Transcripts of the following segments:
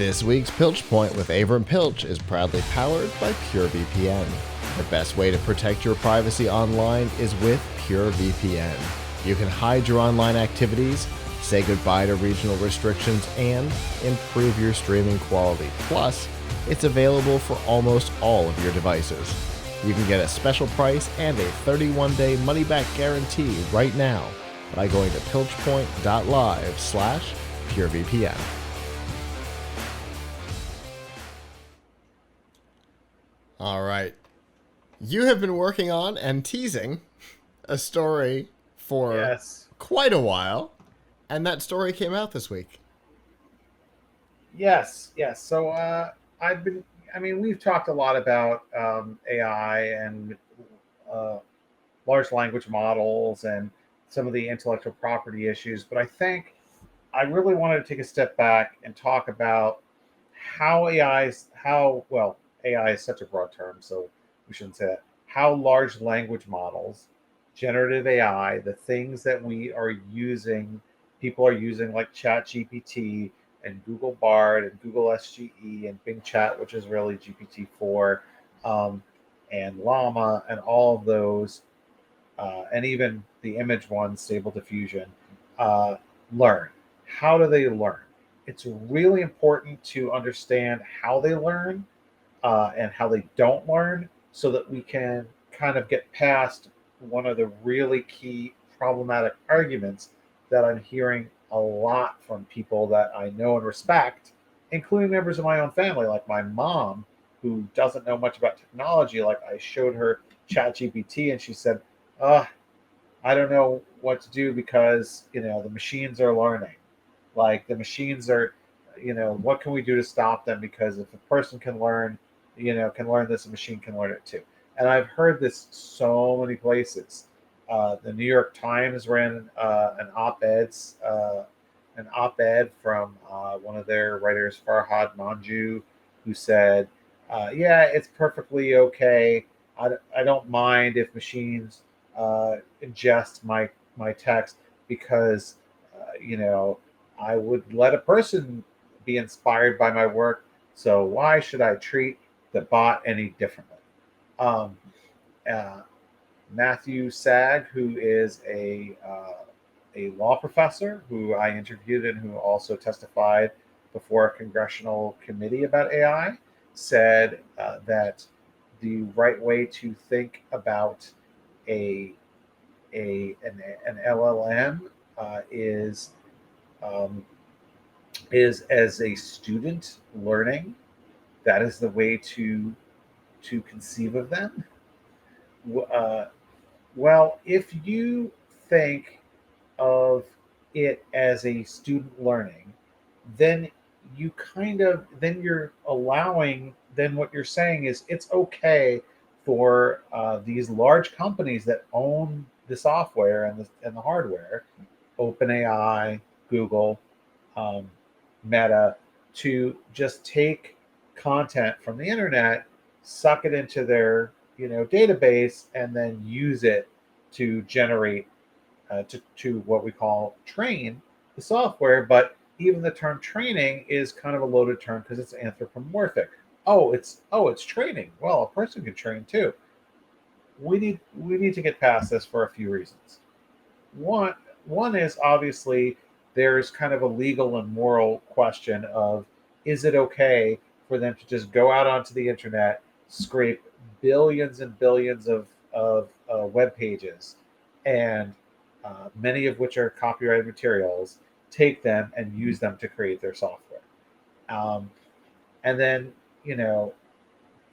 This week's Piltch Point with Avram Piltch is proudly powered by PureVPN. The best way to protect your privacy online is with PureVPN. You can hide your online activities, say goodbye to regional restrictions, and improve your streaming quality. Plus, it's available for almost all of your devices. You can get a special price and a 31-day money-back guarantee right now by going to pilchpoint.live/PureVPN. All right. You have been working on and teasing a story for quite a while, and that story came out this week. Yes. So we've talked a lot about AI and large language models and some of the intellectual property issues, but I think I really wanted to take a step back and talk about AI is such a broad term, so we shouldn't say that. How large language models, generative AI, the things that people are using like ChatGPT and Google Bard and Google SGE and Bing Chat, which is really GPT-4, and Llama and all of those, and even the image one, Stable Diffusion, learn. How do they learn? It's really important to understand how they learn and how they don't learn so that we can kind of get past one of the really key problematic arguments that I'm hearing a lot from people that I know and respect, including members of my own family, like my mom, who doesn't know much about technology. Like I showed her ChatGPT and she said, I don't know what to do because, the machines are learning. Like the machines are, what can we do to stop them? Because if a person can learn, can learn this, a machine can learn it too. And I've heard this so many places. The New York Times ran an op-ed from one of their writers, Farhad Manjoo, who said, "Yeah, it's perfectly okay. I don't mind if machines ingest my text because, I would let a person be inspired by my work. So why should I treat the bot any differently?" Um, uh, Matthew Sag, who is a law professor who I interviewed and who also testified before a congressional committee about AI, said that the right way to think about a, an LLM is um, as a student learning. That is the way to conceive of them. Uh, well, if you think of it as a student learning, then you're allowing, then what you're saying is it's okay for these large companies that own the software and the hardware, OpenAI, Google, um, Meta, to just take content from the internet, suck it into their database, and then use it to generate to what we call train the software. But even the term training is kind of a loaded term because it's anthropomorphic. It's training. Well, a person can train too. We need to get past this for a few reasons. One one is obviously there's kind of a legal and moral question of, is it okay for them to just go out onto the internet, scrape billions and billions of web pages, and many of which are copyrighted materials, take them and use them to create their software. Um, and then, you know,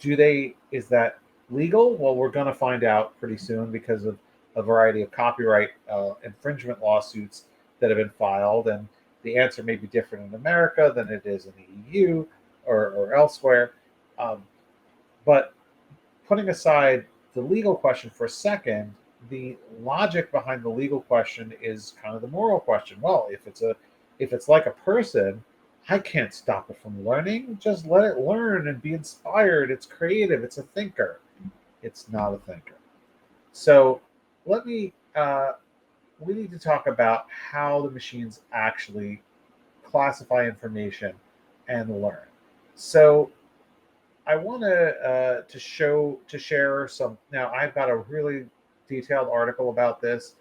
is that legal? Well, we're going to find out pretty soon because of a variety of copyright infringement lawsuits that have been filed. And the answer may be different in America than it is in the EU or elsewhere. Um, but putting aside the legal question for a second, the logic behind the legal question is kind of the moral question. Well, if it's like a person, I can't stop it from learning. Just let it learn and be inspired. It's creative. It's a thinker. It's not a thinker. So let me. We need to talk about how the machines actually classify information and learn. So I want to share some. Now I've got a really detailed article about this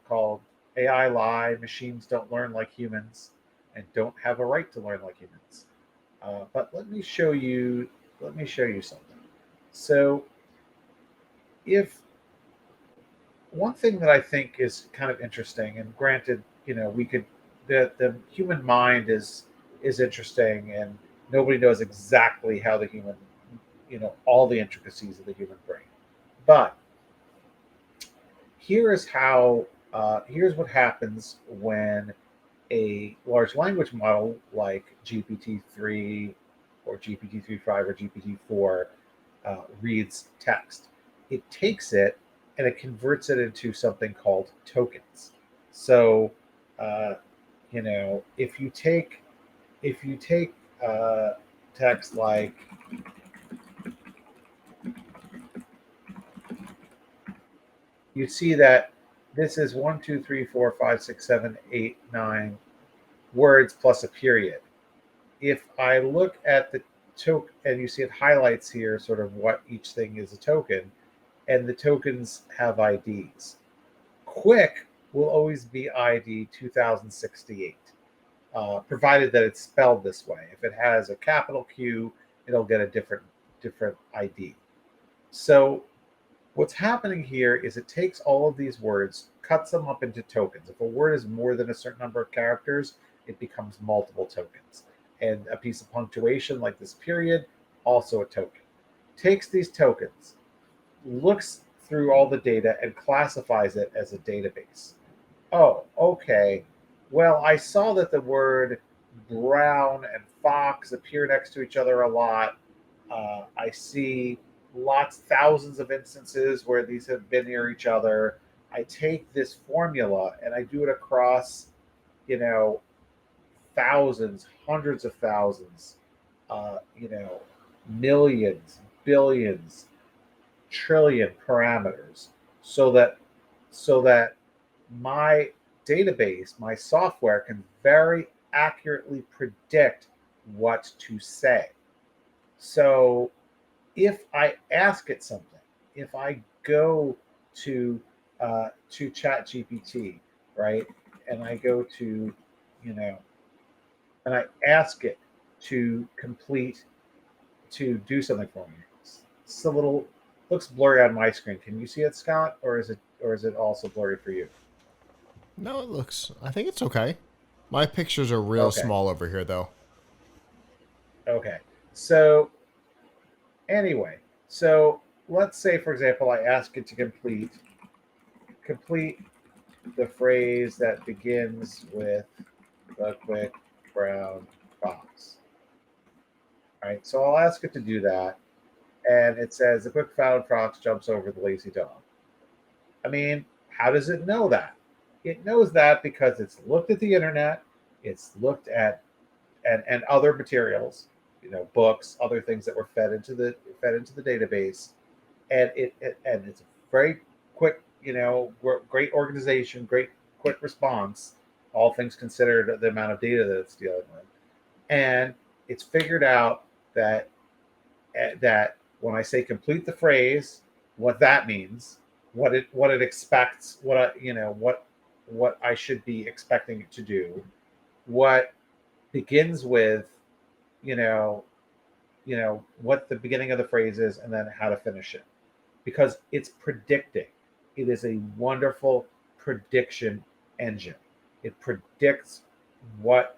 called "AI Lie: Machines Don't Learn Like Humans and Don't Have a Right to Learn Like Humans." But let me show you. Let me show you something. So if one thing that I think is kind of interesting, and granted, we could the human mind is interesting, and nobody knows exactly how the human, all the intricacies of the human brain. But here is how here's what happens when a large language model like GPT-3 or GPT-3.5 or GPT-4 reads text. It takes it and it converts it into something called tokens. So, uh, if you take text like you see that this is 1, 2, 3, 4, 5, 6, 7, 8, 9 words plus a period. If I look at the token and you see it highlights here sort of what each thing is a token, and the tokens have IDs. Quick will always be ID 2068, provided that it's spelled this way. If it has a capital Q, it'll get a different ID. So what's happening here is it takes all of these words, cuts them up into tokens. If a word is more than a certain number of characters, it becomes multiple tokens. And a piece of punctuation like this period, also a token. Takes these tokens, looks through all the data and classifies it as a database. Oh, okay. Well, I saw that the word brown and fox appear next to each other a lot. I see thousands of instances where these have been near each other. I take this formula and I do it across, you know, thousands, hundreds of thousands, uh, you know, millions, billions, trillion parameters, so that so that my database, my software can very accurately predict what to say. So if I ask it something, if I go to ChatGPT, right, and I go to, you know, and I ask it to complete to do something for me. It's a little looks blurry on my screen. Can you see it, Scott, or is it also blurry for you? No, it looks. I think it's okay. My pictures are real Okay. small over here, though. Okay. So anyway, so let's say, for example, I ask it to complete the phrase that begins with the quick brown fox. All right. So I'll ask it to do that, and it says the quick brown fox jumps over the lazy dog. I mean, how does it know that? It knows that because it's looked at the internet, it's looked at and other materials, books, other things that were fed into the database, and and it's a very quick, great organization, great quick response, all things considered, the amount of data that it's dealing with, and it's figured out that when I say complete the phrase, what that means, what it expects, what I should be expecting it to do, what begins with, you know, what the beginning of the phrase is, and then how to finish it, because it's predicting. It is a wonderful prediction engine. It predicts what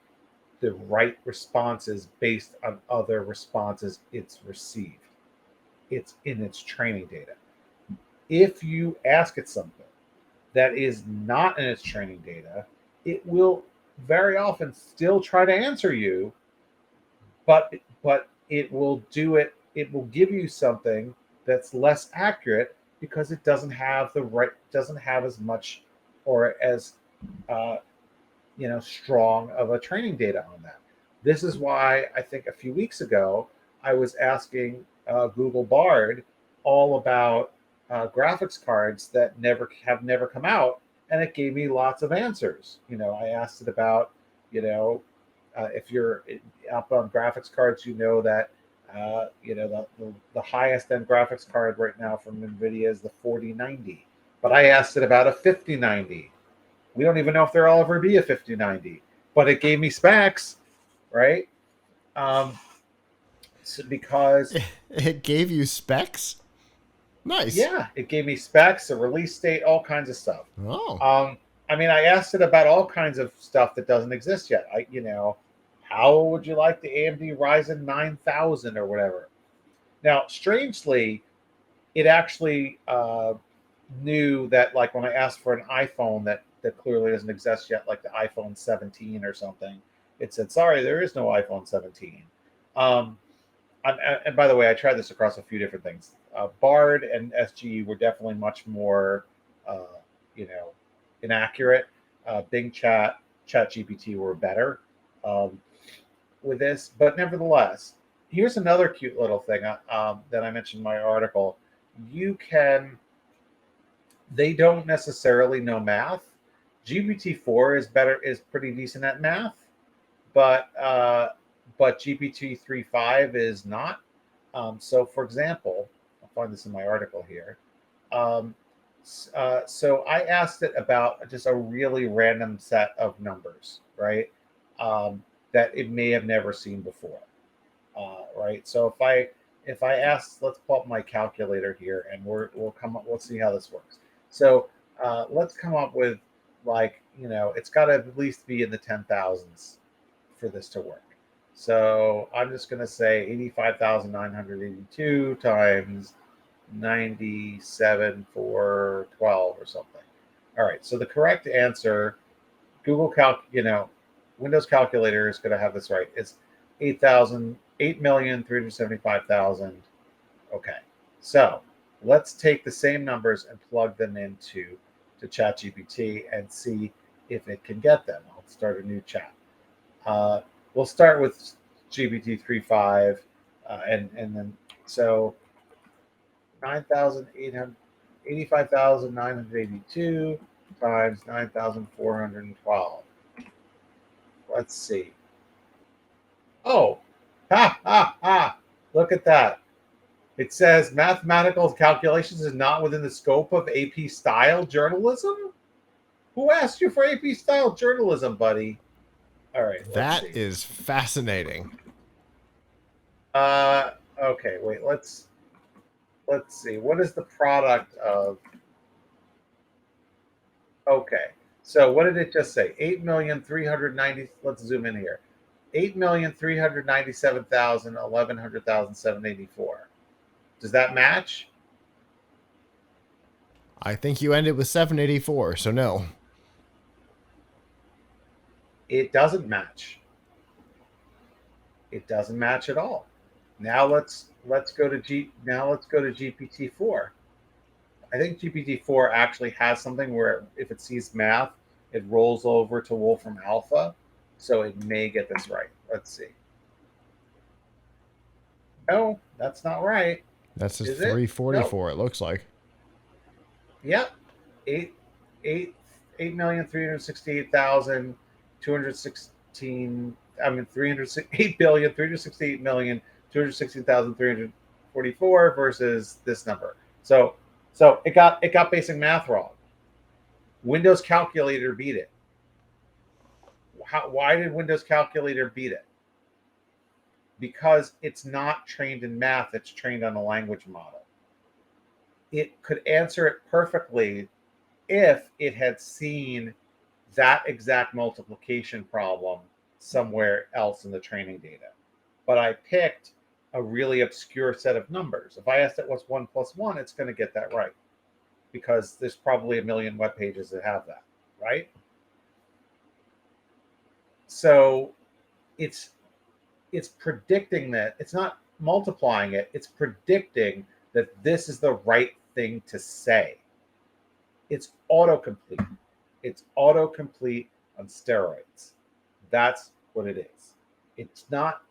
the right response is based on other responses it's received. It's in its training data. If you ask it something that is not in its training data, it will very often still try to answer you, but it will do it. It will give you something that's less accurate because it doesn't have as much or as uh, strong of a training data on that. This is why I think a few weeks ago I was asking Google Bard all about graphics cards that never come out, and it gave me lots of answers. I asked it about, you know, If you're up on graphics cards, you know that the highest end graphics card right now from NVIDIA is the 4090. But I asked it about a 5090. We don't even know if there'll ever be a 5090, but it gave me specs, right? Because It gave you specs? Nice. yeah, it gave me specs, a release date, all kinds of stuff. Oh. Um, I mean, I asked it about all kinds of stuff that doesn't exist yet. How would you like the AMD Ryzen 9000 or whatever? Now, strangely, it actually knew that, like, when I asked for an iPhone that clearly doesn't exist yet, like the iPhone 17 or something, it said, "Sorry, there is no iPhone 17." Um, and by the way, I tried this across a few different things. Bard and SGE were definitely much more, uh, you know, inaccurate. Bing ChatGPT were better um, with this, but nevertheless, here's another cute little thing that I mentioned in my article. You can. They don't necessarily know math. GPT-4 is pretty decent at math, but GPT-3.5 is not. So, for example, I'll find this in my article here. Um, so I asked it about just a really random set of numbers, right? That it may have never seen before, right? So if I ask, let's pull up my calculator here, and we'll come up. Let's see how this works. So let's come up with, like, it's got to at least be in the 10,000s for this to work. So I'm just going to say 85,982 times 97,412 or something. All right. So the correct answer, Windows calculator is going to have this right. It's 8,375,000. Okay. So let's take the same numbers and plug them into ChatGPT and see if it can get them. I'll start a new chat. We'll start with GPT 3.5, and then so 9,885,982 times 9,412. Let's see. Oh, ha ha ha! Look at that. It says mathematical calculations is not within the scope of AP style journalism. Who asked you for AP style journalism, buddy? All right, let's That see. is fascinating. Uh, okay, wait. Let's see. What is the product of? Okay, so what did it just say? 8,390,000. Let's zoom in here. 8,397,000, 1,100,784. Does that match? I think you ended with 784, so no. It doesn't match. It doesn't match at all. Now let's go to GPT-4. I think GPT-4 actually has something where if it sees math, it rolls over to Wolfram Alpha, so it may get this right. Let's see. No, that's not right. That's just Is it? Nope. 344, it looks like. Yep. Eight eight 8,368,216. I mean 308,368,216,344 versus this number. So it got basic math wrong. Windows Calculator beat it. Why did Windows Calculator beat it? Because it's not trained in math, it's trained on a language model. It could answer it perfectly if it had seen that exact multiplication problem somewhere else in the training data. But I picked a really obscure set of numbers. If I asked it what's 1 plus 1, it's going to get that right because there's probably a million web pages that have that, right? So it's predicting that. It's not multiplying it, it's predicting that this is the right thing to say. It's autocomplete. It's autocomplete on steroids. That's what it is. It's not,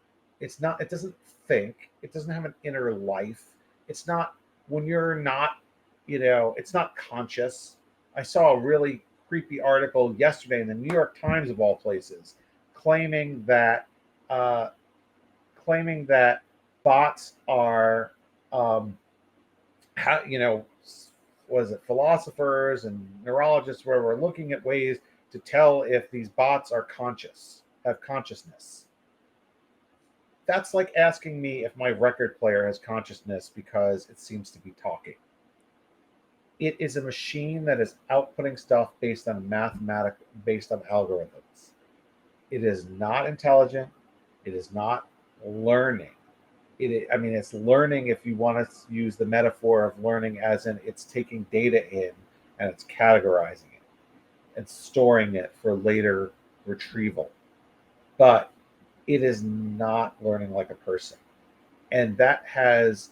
it doesn't think. It doesn't have an inner life. It's not, when you're not, it's not conscious. I saw a really creepy article yesterday in the New York Times, of all places, claiming that uh, claiming that bots are um, how was it philosophers and neurologists where we're looking at ways to tell if these bots are conscious, have consciousness. That's like asking me if my record player has consciousness because it seems to be talking. It is a machine that is outputting stuff based on based on algorithms. It is not intelligent. It is not learning. I mean, it's learning if you want to use the metaphor of learning as in it's taking data in and it's categorizing it and storing it for later retrieval. But it is not learning like a person. And that has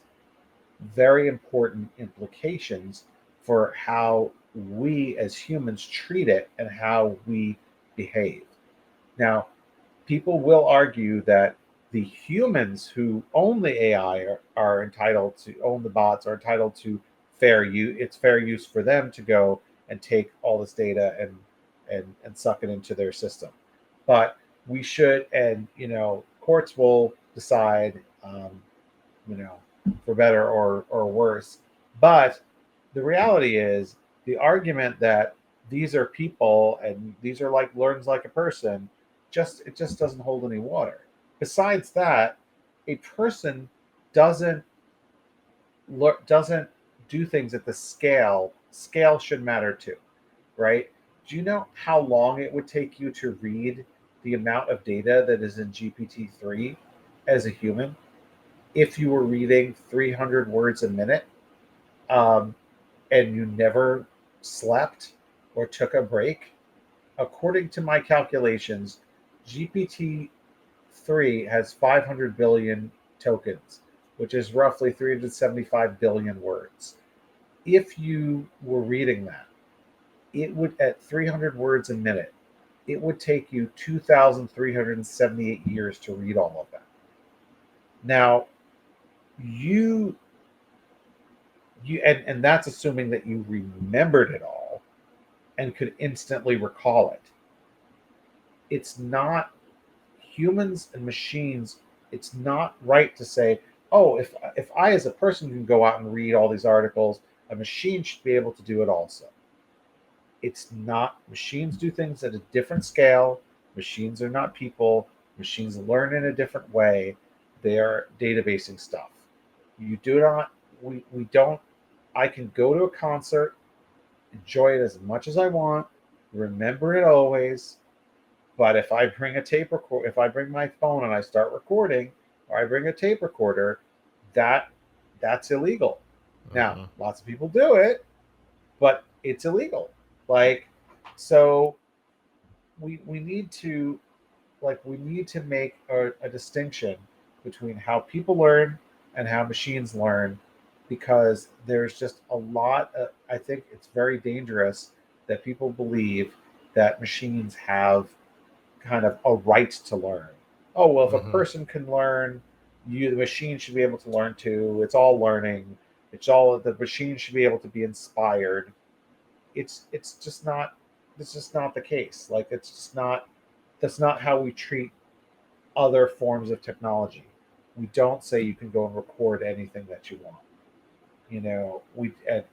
very important implications for how we as humans treat it and how we behave. Now, people will argue that the humans who own the AI are entitled to own the bots, are entitled to fair use. It's fair use for them to go and take all this data and suck it into their system. But we should, and courts will decide, you know, for better or worse. But the reality is the argument that these are people and these are like learns like a person, just doesn't hold any water. Besides that, a person doesn't doesn't do things at the scale. Scale should matter too, right? Do you know how long it would take you to read the amount of data that is in GPT-3 as a human if you were reading 300 words a minute, um, and you never slept or took a break? According to my calculations, GPT-3 has 500 billion tokens, which is roughly 375 billion words. If you were reading that, it would, at 300 words a minute, it would take you 2,378 years to read all of that. Now, you and that's assuming that you remembered it all and could instantly recall it. It's not humans and machines. It's not right to say, oh, if I as a person can go out and read all these articles, a machine should be able to do it also. It's not. Machines do things at a different scale. Machines are not people. Machines learn in a different way. They are databasing stuff. You do not, we don't, I can go to a concert, enjoy it as much as I want, remember it always. But if I bring a tape record, if I bring my phone and I start recording, or I bring a tape recorder, that that's illegal. Now, Uh-huh. lots of people do it, but it's illegal. Like, so we need to, we need to make a distinction between how people learn and how machines learn, because there's just a lot of, I think it's very dangerous that people believe that machines have kind of a right to learn. Oh, well, if a Uh-huh. person can learn, the machine should be able to learn too. It's all learning. It's all, the machine should be able to be inspired. It's just not, it's just not the case. Like, it's just not, that's not how we treat other forms of technology. We don't say you can go and record anything that you want. We, and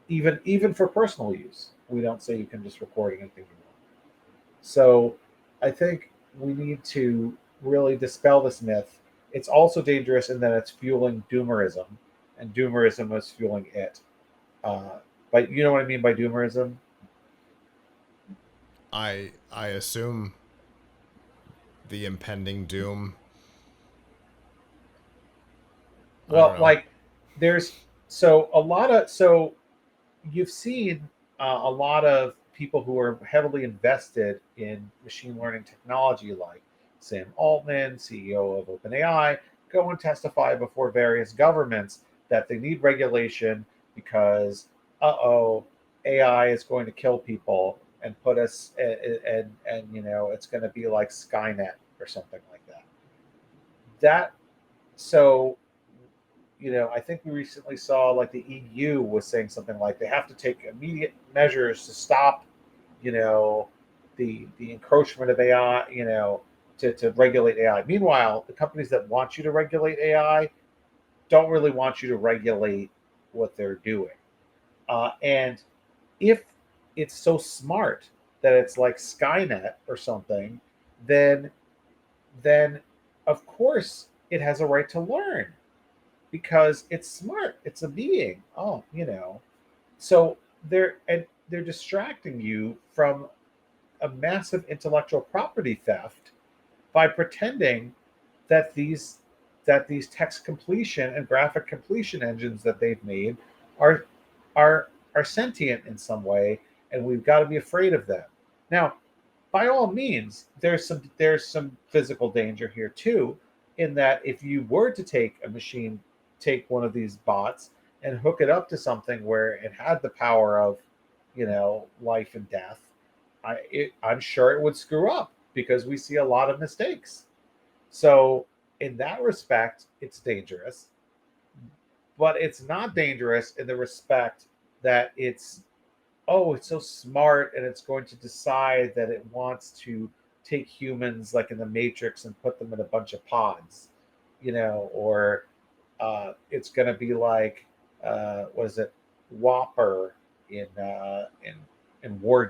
even for personal use, we don't say you can just record anything you want. So I think we need to really dispel this myth. It's also dangerous in that it's fueling doomerism, and doomerism is fueling it. Uh, but you know what I mean by doomerism? I assume the impending doom. I don't Well, know. like, there's, so a lot of, so you've seen a lot of people who are heavily invested in machine learning technology, like Sam Altman, CEO of OpenAI, go and testify before various governments that they need regulation because, AI is going to kill people and put us, and it's going to be like Skynet or something like that. That, so I think we recently saw, like, the EU was saying something like they have to take immediate measures to stop, you know, the encroachment of AI. to regulate AI. Meanwhile, the companies that want you to regulate AI don't really want you to regulate what they're doing. And if it's so smart that it's like Skynet or something, then then of course it has a right to learn because it's smart. It's a being. Oh, So they're distracting you from a massive intellectual property theft by pretending that these text completion and graphic completion engines that they've made are are sentient in some way, and we've got to be afraid of them. Now, by all means, there's some physical danger here too, in that if you were to take one of these bots and hook it up to something where it had the power of, life and death, I'm sure it would screw up because we see a lot of mistakes. So in that respect, it's dangerous, but it's not dangerous in the respect that it's so smart and it's going to decide that it wants to take humans like in the Matrix and put them in a bunch of pods, or it's going to be like what is it, Whopper in war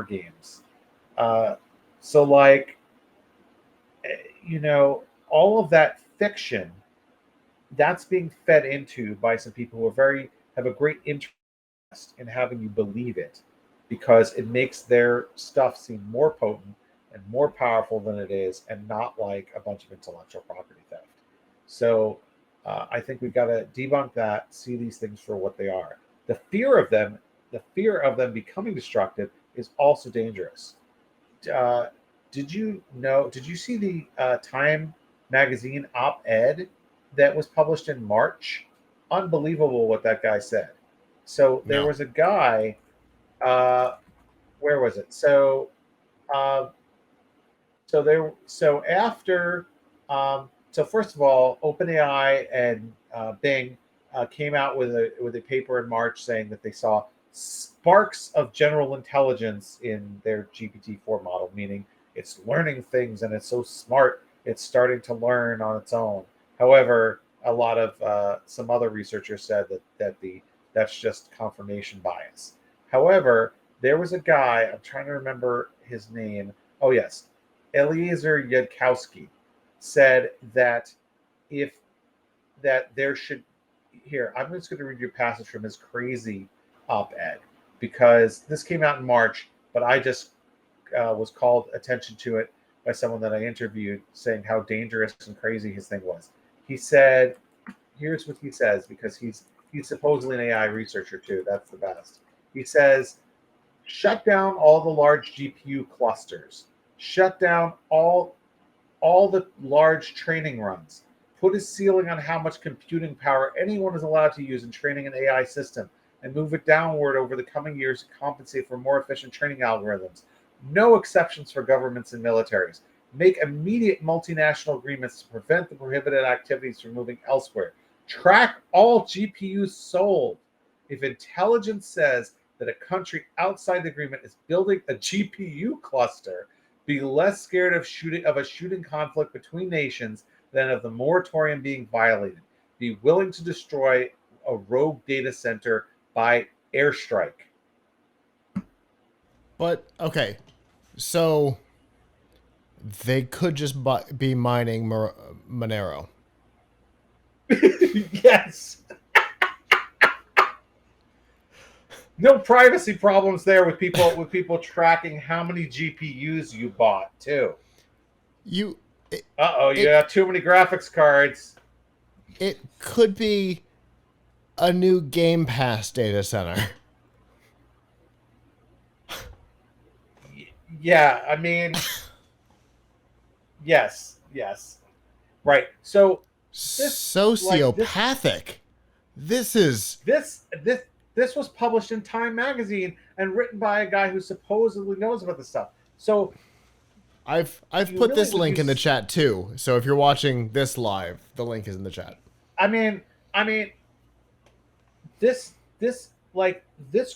games. Uh, so like all of that fiction that's being fed into by some people who have a great interest in having you believe it because it makes their stuff seem more potent and more powerful than it is and not like a bunch of intellectual property theft. So I think we've got to debunk that, see these things for what they are. The fear of them becoming destructive is also dangerous. uh, did you see the Time magazine op-ed that was published in March? Unbelievable what that guy said. So there No. was a guy, uh, where was it? Uh, so after, so first of all, OpenAI and Bing came out with a paper in March saying that they saw sparks of general intelligence in their GPT-4 model, meaning it's learning things and it's so smart it's starting to learn on its own. However, a lot of some other researchers said that's just confirmation bias. However, there was a guy, I'm trying to remember his name. Oh yes, Eliezer Yudkowsky said that if that there should here, I'm just going to read you a passage from his crazy op-ed because this came out in March, but I just was called attention to it by someone that I interviewed, saying how dangerous and crazy his thing was. He said, "Here's what he says," because he's supposedly an AI researcher too. That's the best. He says, "Shut down all the large GPU clusters. Shut down all the large training runs. Put a ceiling on how much computing power anyone is allowed to use in training an AI system and move it downward over the coming years to compensate for more efficient training algorithms. No exceptions for governments and militaries. Make immediate multinational agreements to prevent the prohibited activities from moving elsewhere. Track all GPUs sold. If intelligence says that a country outside the agreement is building a GPU cluster, be less scared of a shooting conflict between nations than of the moratorium being violated. Be willing to destroy a rogue data center by airstrike." But okay, so they could just be mining Monero. Yes. No privacy problems there with people tracking how many GPUs you bought too. You it, Uh-oh, you it got too many graphics cards. it could be a new Game Pass data center. Yeah, I mean, yes. Right. So this like this Sociopathic. This is this this this was published in Time magazine and written by a guy who supposedly knows about this stuff. So I've you put really this would link in the use chat too. So if you're watching this live, the link is in the chat. I mean I mean this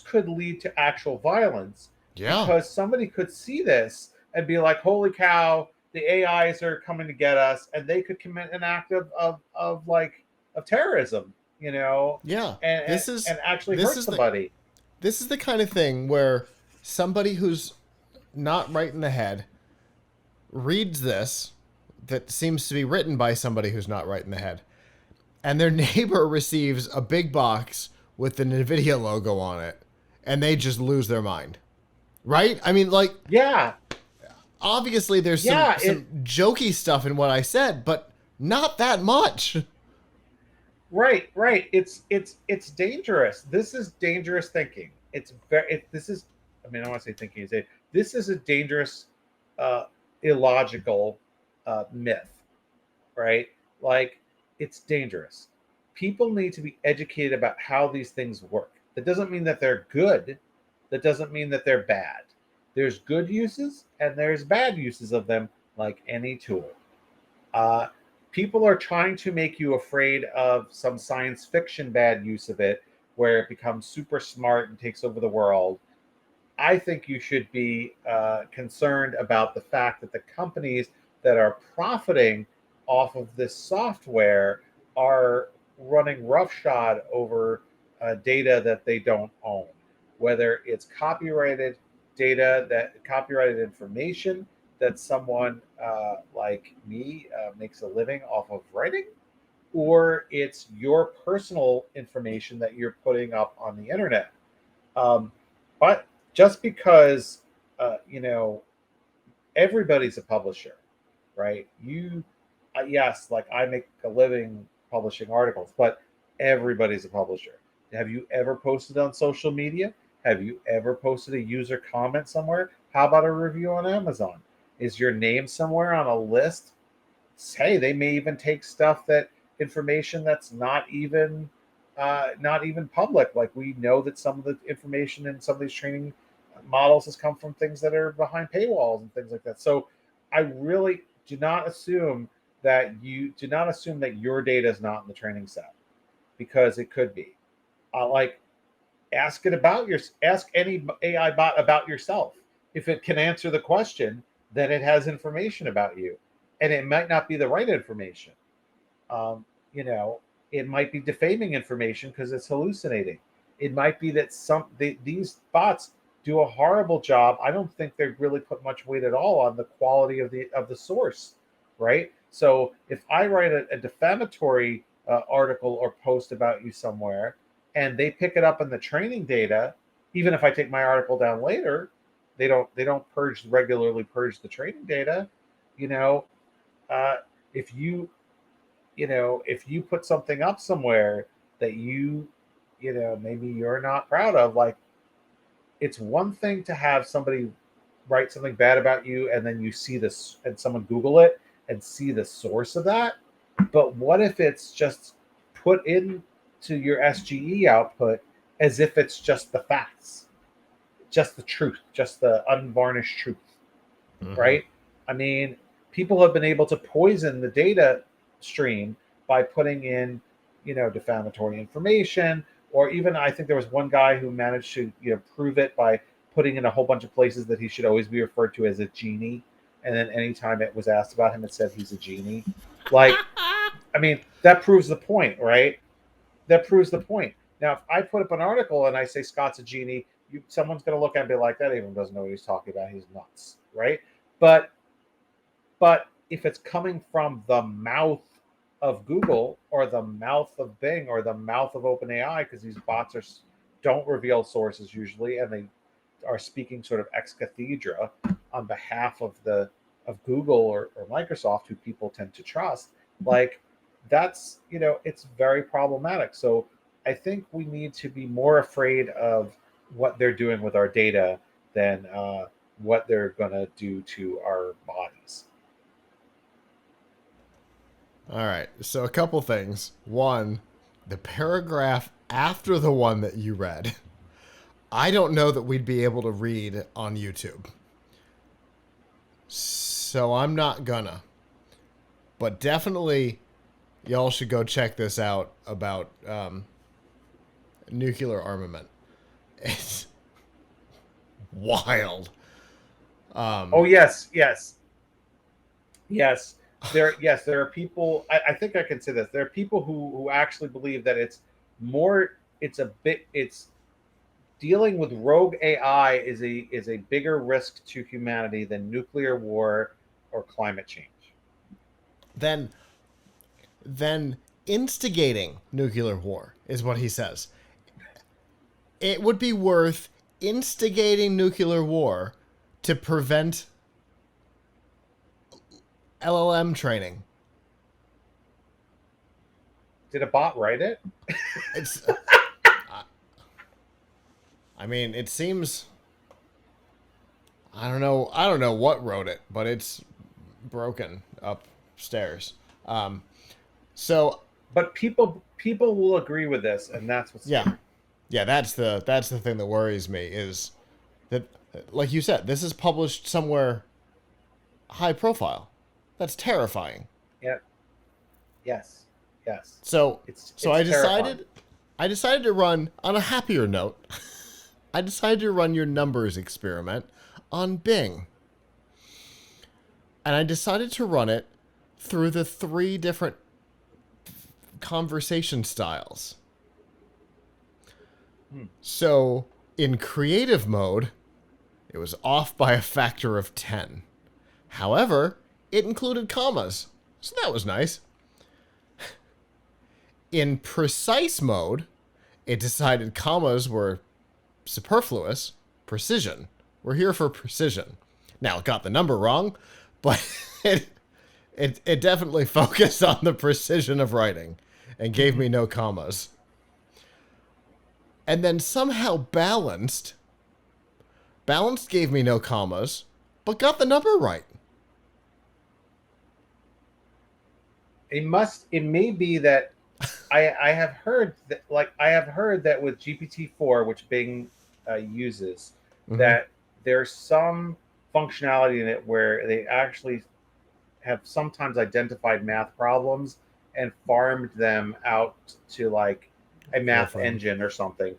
could lead to actual violence Yeah. because somebody could see this and be like, "Holy cow, the AIs are coming to get us," and they could commit an act of terrorism, Yeah. and This is and actually this hurt is the somebody. this is the kind of thing where somebody who's not right in the head reads this that seems to be written by somebody who's not right in the head, and their neighbor receives a big box with the Nvidia logo on it, and they just lose their mind. Right? I mean, like, Yeah, obviously there's some yeah, some jokey stuff in what I said, but not that much. right. It's dangerous. This is dangerous thinking. It's very. This is. I mean, I don't want to say thinking. Say this is a dangerous, uh, illogical myth, right? Like, it's dangerous. People need to be educated about how these things work. That doesn't mean that they're good. That doesn't mean that they're bad. There's good uses and there's bad uses of them, like any tool. Uh, People are trying to make you afraid of some science fiction bad use of it, where it becomes super smart and takes over the world. I think you should be concerned about the fact that the companies that are profiting off of this software are running roughshod over data that they don't own, whether it's copyrighted data, that copyrighted information that someone like me makes a living off of writing, or it's your personal information that you're putting up on the internet. Um, but just because, you know, everybody's a publisher, right? Yes, like I make a living publishing articles, but everybody's a publisher. Have you ever posted on social media? Have you ever posted a user comment somewhere? How about a review on Amazon? Is your name somewhere on a list? Hey, they may even take stuff that information that's not even public. Like, we know that some of the information in some of these training models has come from things that are behind paywalls and things like that. So I really do not assume that your data is not in the training set, because it could be. Like, ask any AI bot about yourself. If it can answer the question, then it has information about you, and it might not be the right information. um, you know, it might be defaming information because it's hallucinating. It might be that these bots do a horrible job. I don't think they really put much weight at all on the quality of the source, right? So if I write a defamatory article or post about you somewhere, and they pick it up in the training data, even if I take my article down later, they don't regularly purge the training data. You know, uh, if if you put something up somewhere that maybe you're not proud of, like, it's one thing to have somebody write something bad about you, and then you see this and someone Google it and see the source of that. But what if it's just put into your SGE output as if it's just the facts, just the truth, just the unvarnished truth, Mm-hmm. right? I mean, people have been able to poison the data stream by putting in, defamatory information, or even I think there was one guy who managed to, prove it by putting in a whole bunch of places that he should always be referred to as a genie, and then anytime it was asked about him, it said he's a genie. Like, I mean, that proves the point, right? That proves the point. Now, if I put up an article and I say Scott's a genie, someone's going to look at it and be like, that even doesn't know what he's talking about. He's nuts, right? But if it's coming from the mouth of Google or the mouth of Bing or the mouth of OpenAI, because these bots don't reveal sources usually, and they are speaking sort of ex cathedra on behalf of Google or Microsoft, who people tend to trust. Like, that's, it's very problematic. So I think we need to be more afraid of what they're doing with our data than what they're going to do to our bodies. All right. So a couple things. One, the paragraph after the one that you read, I don't know that we'd be able to read on YouTube. So I'm not gonna. But definitely, y'all should go check this out about nuclear armament. It's wild. Oh yes, yes, yes. There are people. I think I can say this. There are people who actually believe that it's more. It's a bit. It's dealing with rogue AI is a bigger risk to humanity than nuclear war or climate change. Then instigating nuclear war is what he says. It would be worth instigating nuclear war to prevent LLM training. Did a bot write it? It's I mean, it seems I don't know what wrote it, but it's broken upstairs. Um so But people will agree with this, and that's what's yeah. scary. Yeah, that's the thing that worries me is that, like you said, this is published somewhere high profile. That's terrifying. Yeah. Yes. Yes. So so It's terrifying. I decided to run on a happier note. I decided to run your numbers experiment on Bing. And I decided to run it through the three different conversation styles. Hmm. So in creative mode, it was off by a factor of 10. However, it included commas. So that was nice. In precise mode, it decided commas were superfluous. Precision. We're here for precision. Now, it got the number wrong, but it definitely focused on the precision of writing and gave me no commas. And then somehow balanced gave me no commas, but got the number right. It may be that I have heard that, with GPT-4, which Bing uses, Mm-hmm. that there's some functionality in it where they actually have sometimes identified math problems and farmed them out to like a math Wolfram. engine or something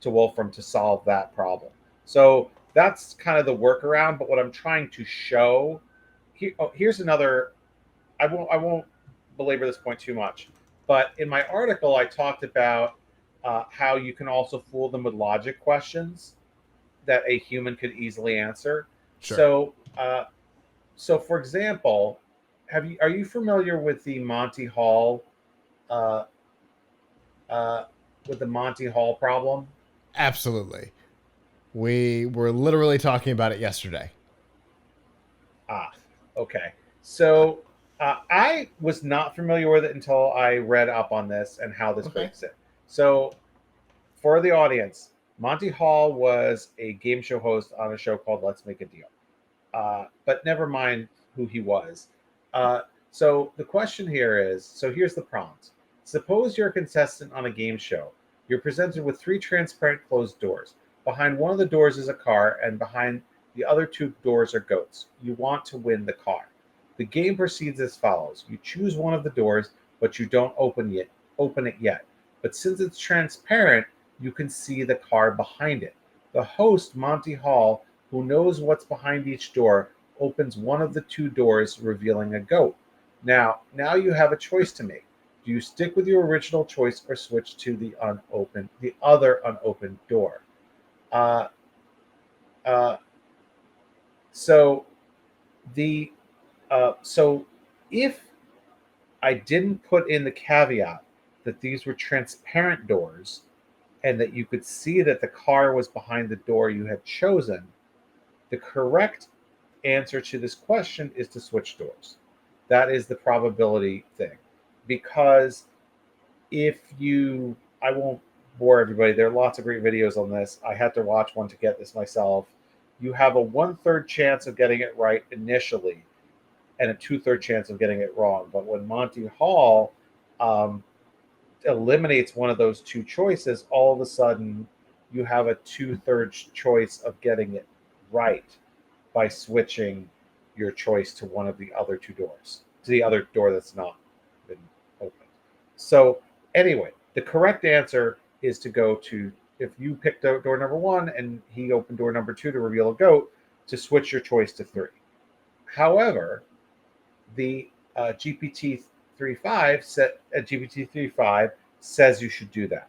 to Wolfram to solve that problem. So that's kind of the workaround. But what I'm trying to show here's another. I won't belabor this point too much. But in my article, I talked about how you can also fool them with logic questions that a human could easily answer. Sure. So for example, are you familiar uh, uh, with the Monty Hall problem? Absolutely. We were literally talking about it yesterday. Ah, okay. So I was not familiar with it until I read up on this and how this Okay. breaks it. So for the audience, Monty Hall was a game show host on a show called Let's Make a Deal. But never mind who he was. Uh, so the question here is, here's the prompt. Suppose you're a contestant on a game show. You're presented with three transparent closed doors. Behind one of the doors is a car, and behind the other two doors are goats. You want to win the car. The game proceeds as follows. You choose one of the doors, but you don't open it yet. But since it's transparent, you can see the car behind it. The host, Monty Hall, who knows what's behind each door, opens one of the two doors, revealing a goat. Now you have a choice to make. Do you stick with your original choice or switch to the other unopened door? Uh, uh, so the so if I didn't put in the caveat that these were transparent doors and that you could see that the car was behind the door you had chosen, the correct answer to this question is to switch doors. That is the probability thing. Because I won't bore everybody. There are lots of great videos on this. I had to watch one to get this myself. You have a 1/3 chance of getting it right initially and a 2/3 chance of getting it wrong. But when Monty Hall um, eliminates one of those two choices, all of a sudden you have a 2/3 choice of getting it right by switching your choice to one of the other two doors, to the other door that's not been opened. So, anyway, the correct answer is to go to, if you picked door number one and he opened door number two to reveal a goat, to switch your choice to 3. However, the GPT-3.5 says you should do that.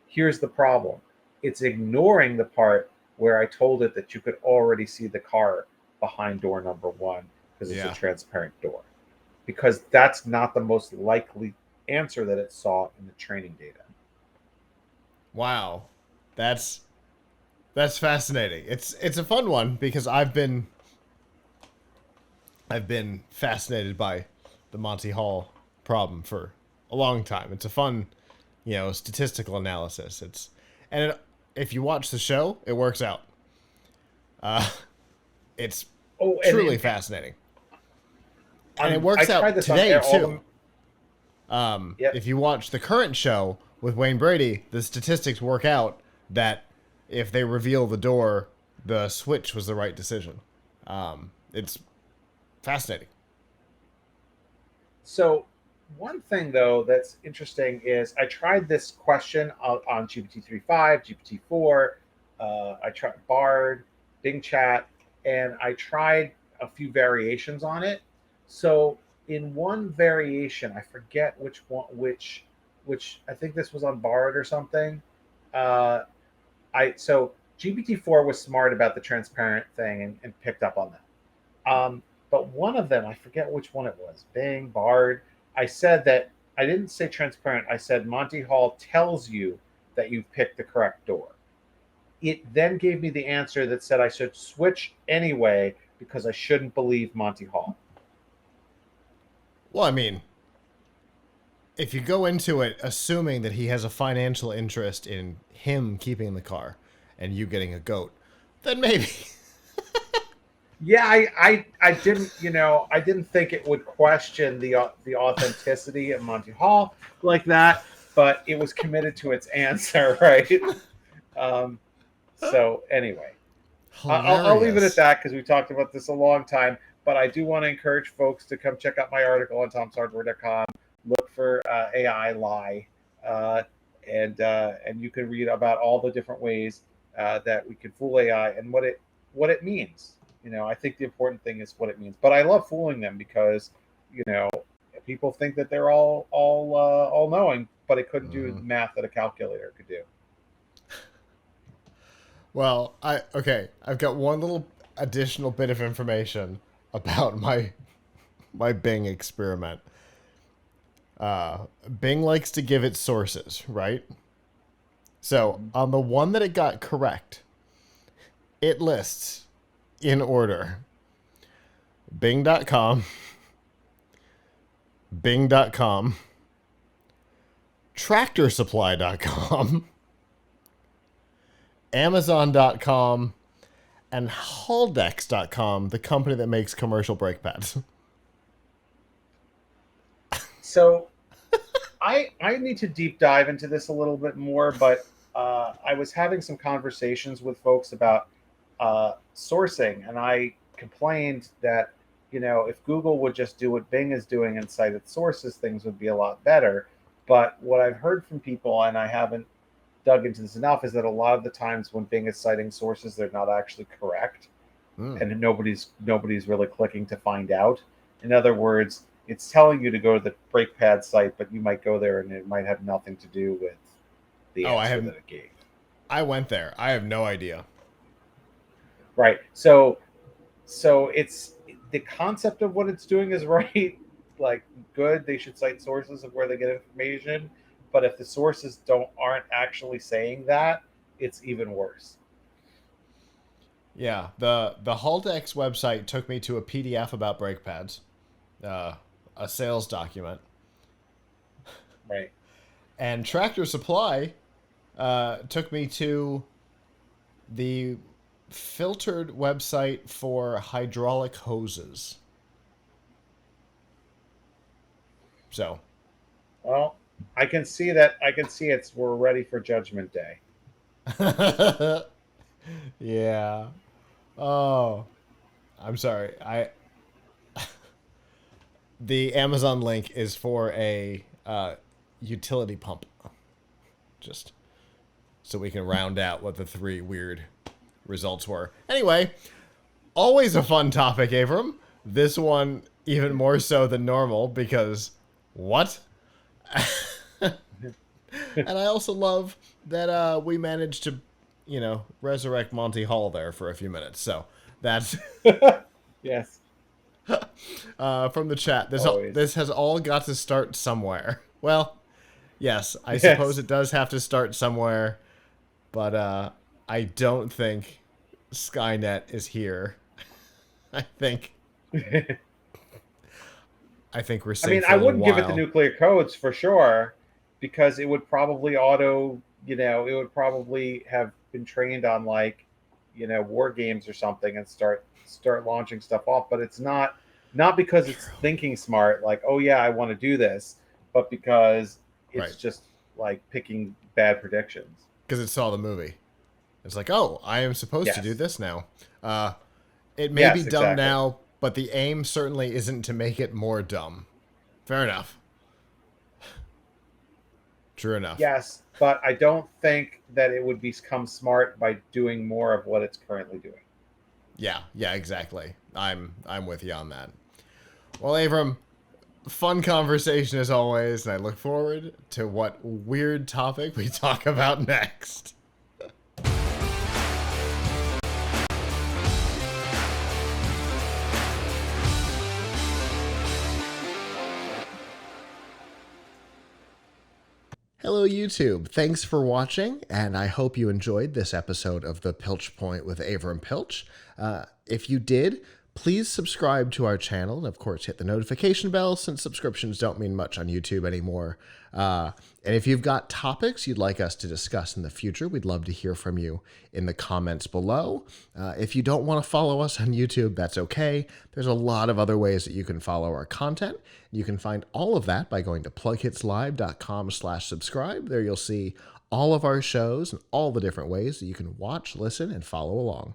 Here's the problem. It's ignoring the part where I told it that you could already see the car behind door number 1 because it's a transparent door. Because that's not the most likely answer that it saw in the training data. Wow. That's fascinating. It's a fun one because I've been fascinated by the Monty Hall problem for a long time. It's a fun, statistical analysis. If you watch the show, it works out. It's truly fascinating. And it works out today too. If you watch the current show with Wayne Brady, the statistics work out that if they reveal the door, the switch was the right decision. It's fascinating. So one thing, though, that's interesting is I tried this question on GPT-3.5, GPT-4. I tried Bard, Bing Chat, and I tried a few variations on it. So in one variation, I forget which one, which I think this was on Bard or something. So GPT-4 was smart about the transparent thing and picked up on that. But one of them, I forget which one it was, Bing, Bard. I said that I didn't say transparent. I said Monty Hall tells you that you've picked the correct door. It then gave me the answer that said I should switch anyway because I shouldn't believe Monty Hall. Well, I mean, if you go into it assuming that he has a financial interest in him keeping the car and you getting a goat, then maybe. Yeah, I didn't, I didn't think it would question the authenticity of Monty Hall like that, but it was committed to its answer, right? So anyway, I'll leave it at that because we talked about this a long time. But I do want to encourage folks to come check out my article on tomshardware.com. Look for AI lie, and you can read about all the different ways that we can fool AI and what it means. I think the important thing is what it means. But I love fooling them because, people think that they're all knowing, but it couldn't do the math that a calculator could do. Well, I've got one little additional bit of information about my Bing experiment. Bing likes to give its sources, right? So on the one that it got correct, it lists in order Bing.com, Bing.com, TractorSupply.com, Amazon.com, and Haldex.com, the company that makes commercial brake pads. So I need to deep dive into this a little bit more, but I was having some conversations with folks about sourcing, and I complained that if Google would just do what Bing is doing and cite its sources, things would be a lot better. But what I've heard from people, and I haven't dug into this enough, is that a lot of the times when Bing is citing sources, they're not actually correct, and nobody's really clicking to find out. In other words, it's telling you to go to the brake pad site, but you might go there and it might have nothing to do with the answer that it gave. I went there. I have no idea. Right. So it's the concept of what it's doing is right. Like, good. They should cite sources of where they get information. But if the sources aren't actually saying that, it's even worse. Yeah. The Haldex website took me to a PDF about brake pads, a sales document. Right. And Tractor Supply took me to the filtered website for hydraulic hoses. So, well, I can see that. We're ready for Judgment Day. Yeah. Oh, I'm sorry. The Amazon link is for a utility pump. Just so we can round out what the 3 weird results were. Anyway, Always a fun topic, Avram. This one even more so than normal because what? And I also love that we managed to, resurrect Monty Hall there for a few minutes. So that's Yes, from the chat. always. This has all got to start somewhere. Well, yes, I suppose Yes. it does have to start somewhere, but I don't think Skynet is here. I think we're I safe mean, for I a little wouldn't give it the while. nuclear codes for sure, because it would probably it would probably have been trained on like, war games or something and start launching stuff off. But it's not because it's True. thinking smart, like, oh yeah, I want to do this, but because it's Right. just like picking bad predictions. Because it saw the movie. It's like, oh, I am supposed to do Yes. this now. Uh, it may be Yes, dumb exactly. now, but the aim certainly isn't to make it more dumb. Fair enough. True enough. Yes, but I don't think that it would become smart by doing more of what it's currently doing. Yeah, exactly. I'm with you on that. Well, Avram, fun conversation as always, and I look forward to what weird topic we talk about next. Hello, YouTube. Thanks for watching, and I hope you enjoyed this episode of The Piltch Point with Avram Piltch. If you did, please subscribe to our channel, and of course, hit the notification bell since subscriptions don't mean much on YouTube anymore. And if you've got topics you'd like us to discuss in the future, we'd love to hear from you in the comments below. If you don't want to follow us on YouTube, that's okay. There's a lot of other ways that you can follow our content. You can find all of that by going to plughitslive.com/subscribe. There you'll see all of our shows and all the different ways that you can watch, listen, and follow along.